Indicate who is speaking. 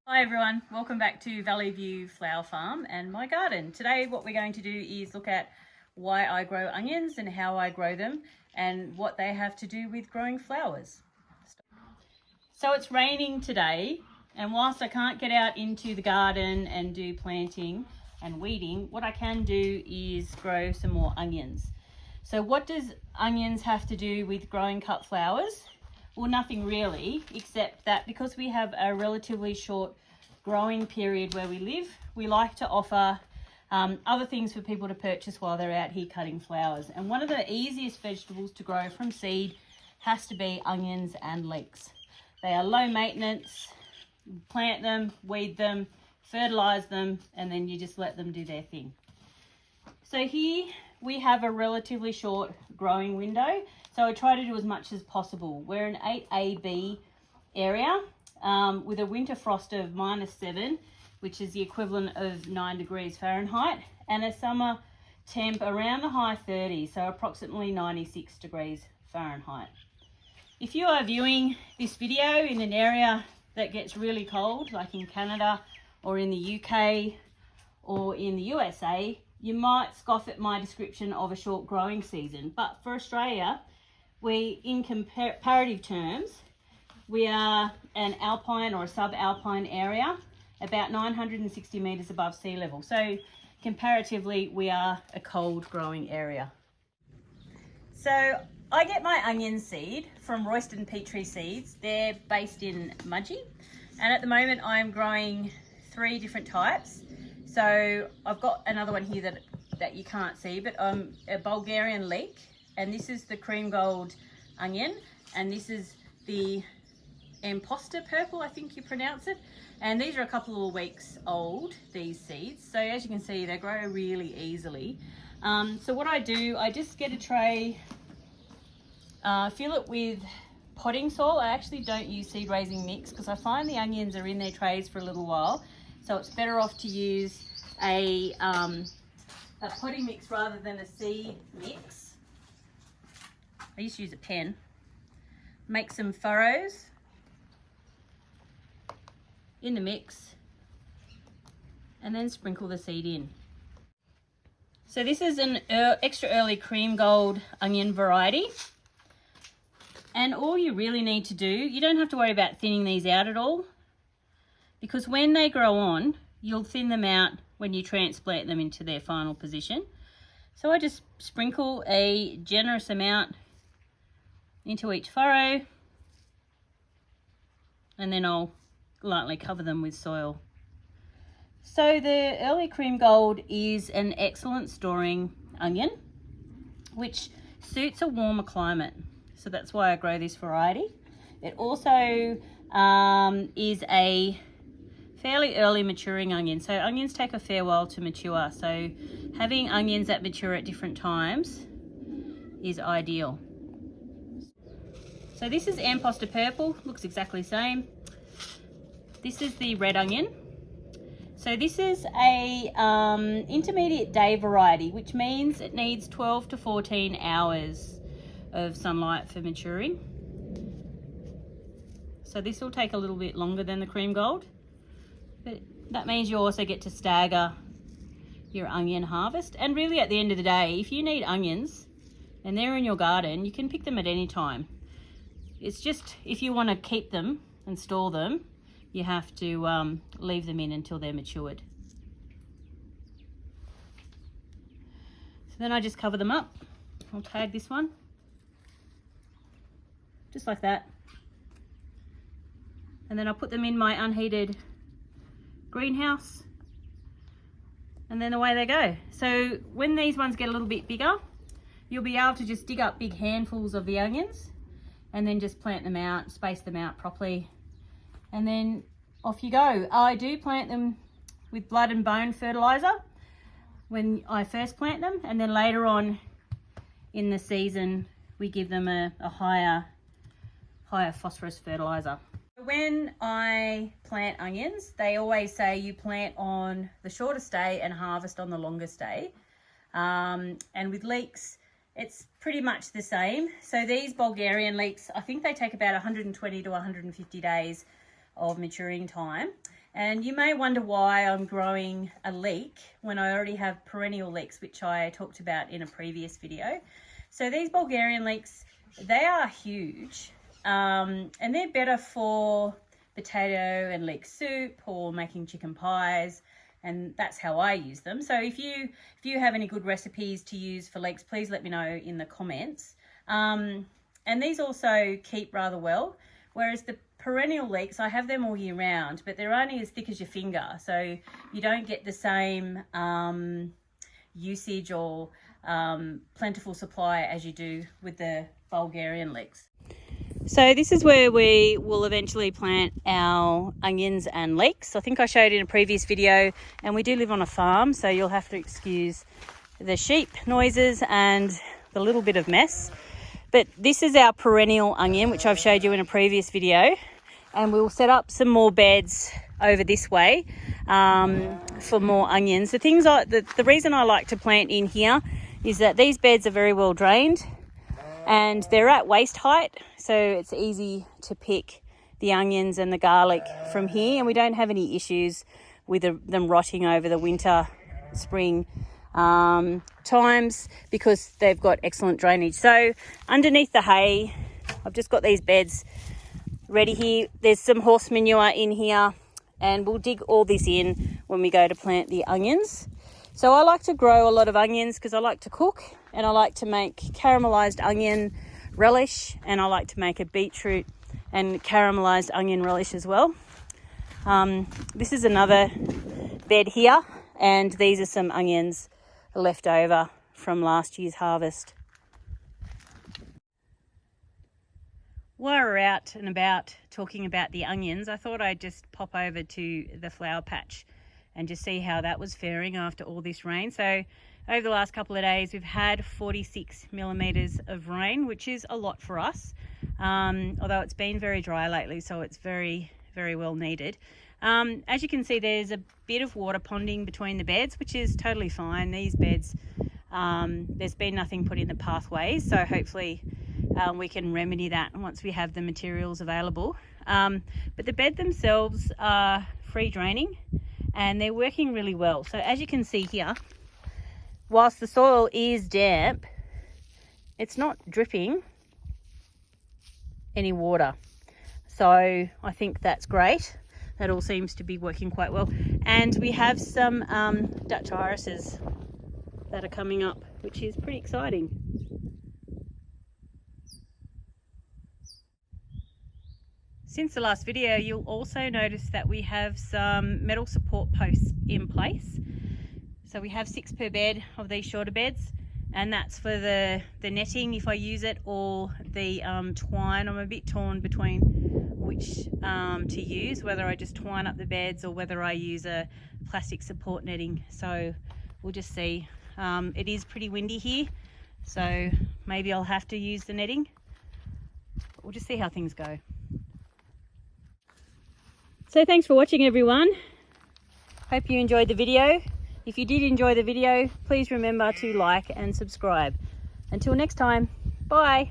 Speaker 1: Hi everyone, welcome back to Valley View Flower Farm and my garden. Today what we're going to do is look at why I grow onions and how I grow them and what they have to do with growing flowers. So it's raining today, and whilst I can't get out into the garden and do planting and weeding, what I can do is grow some more onions. So what does onions have to do with growing cut flowers? Well, nothing really, except that because we have a relatively short growing period where we live, we like to offer other things for people to purchase while they're out here cutting flowers. And one of the easiest vegetables to grow from seed has to be onions and leeks. They are low maintenance. You plant them, weed them, fertilize them, and then you just let them do their thing. So here we have a relatively short growing window, so I try to do as much as possible. We're an 8AB area with a winter frost of -7, which is the equivalent of 9 degrees Fahrenheit, and a summer temp around the high 30s, so approximately 96 degrees Fahrenheit. If you are viewing this video in an area that gets really cold, like in Canada or in the UK or in the USA, you might scoff at my description of a short growing season. But for Australia, in comparative terms, we are an alpine or a subalpine area, about 960 metres above sea level. So comparatively, we are a cold growing area. So I get my onion seed from Royston Petrie Seeds. They're based in Mudgee, and at the moment I'm growing 3 different types. So I've got another one here that you can't see, but a Bulgarian leek, and this is the cream gold onion, and this is the imposter purple, I think you pronounce it. And these are a couple of weeks old, these seeds. So as you can see, they grow really easily. So what I do, I just get a tray, fill it with potting soil. I actually don't use seed raising mix because I find the onions are in their trays for a little while. So it's better off to use a potting mix rather than a seed mix. I used to use a pen. Make some furrows in the mix and then sprinkle the seed in. So this is an extra early cream gold onion variety. And all you really need to do, you don't have to worry about thinning these out at all, because when they grow on, you'll thin them out when you transplant them into their final position. So I just sprinkle a generous amount into each furrow, and then I'll lightly cover them with soil. So the early cream gold is an excellent storing onion, which suits a warmer climate. So that's why I grow this variety. It also is a fairly early maturing onion. So onions take a fair while to mature. So having onions that mature at different times is ideal. So this is imposter purple, looks exactly the same. This is the red onion. So this is a intermediate day variety, which means it needs 12 to 14 hours of sunlight for maturing. So this will take a little bit longer than the cream gold, but that means you also get to stagger your onion harvest. And really at the end of the day, if you need onions and they're in your garden, you can pick them at any time. It's just if you want to keep them and store them, you have to leave them in until they're matured. So then I just cover them up. I'll tag this one, just like that. And then I'll put them in my unheated greenhouse, and then away they go. So when these ones get a little bit bigger, you'll be able to just dig up big handfuls of the onions and then just plant them out, space them out properly, and then off you go. I do plant them with blood and bone fertilizer when I first plant them, and then later on in the season we give them a higher phosphorus fertilizer. When I plant onions, they always say you plant on the shortest day and harvest on the longest day. And with leeks, it's pretty much the same. So these Bulgarian leeks, I think they take about 120 to 150 days of maturing time. And you may wonder why I'm growing a leek when I already have perennial leeks, which I talked about in a previous video. So these Bulgarian leeks, they are huge, and they're better for potato and leek soup or making chicken pies, and that's how I use them. So if you have any good recipes to use for leeks, please let me know in the comments. And these also keep rather well, whereas the perennial leeks, I have them all year round, but they're only as thick as your finger, so you don't get the same usage or plentiful supply as you do with the Bulgarian leeks. So this is where we will eventually plant our onions and leeks. I think I showed in a previous video, and we do live on a farm, so you'll have to excuse the sheep noises and the little bit of mess. But this is our perennial onion, which I've showed you in a previous video, and we'll set up some more beds over this way for more onions. The reason I like to plant in here is that these beds are very well drained and they're at waist height, so it's easy to pick the onions and the garlic from here, and we don't have any issues with them rotting over the winter, spring times, because they've got excellent drainage. So underneath the hay, I've just got these beds ready here. There's some horse manure in here, and we'll dig all this in when we go to plant the onions. So I like to grow a lot of onions because I like to cook, and I like to make caramelized onion relish, and I like to make a beetroot and caramelized onion relish as well. This is another bed here, and these are some onions left over from last year's harvest. While we're out and about talking about the onions, I thought I'd just pop over to the flower patch and just see how that was faring after all this rain. So over the last couple of days, we've had 46 millimeters of rain, which is a lot for us, although it's been very dry lately, so it's very, very well needed. As you can see, there's a bit of water ponding between the beds, which is totally fine. These beds, there's been nothing put in the pathways, so hopefully we can remedy that once we have the materials available. But the bed themselves are free draining and they're working really well. So as you can see here, whilst the soil is damp, it's not dripping any water. So I think that's great. That all seems to be working quite well. And we have some Dutch irises that are coming up, which is pretty exciting. Since the last video, you'll also notice that we have some metal support posts in place. So we have 6 per bed of these shorter beds, and that's for the netting if I use it, or the twine. I'm a bit torn between which to use, whether I just twine up the beds or whether I use a plastic support netting. So we'll just see. It is pretty windy here, so maybe I'll have to use the netting. But we'll just see how things go. So thanks for watching, everyone. Hope you enjoyed the video. If you did enjoy the video, please remember to like and subscribe. Until next time, bye.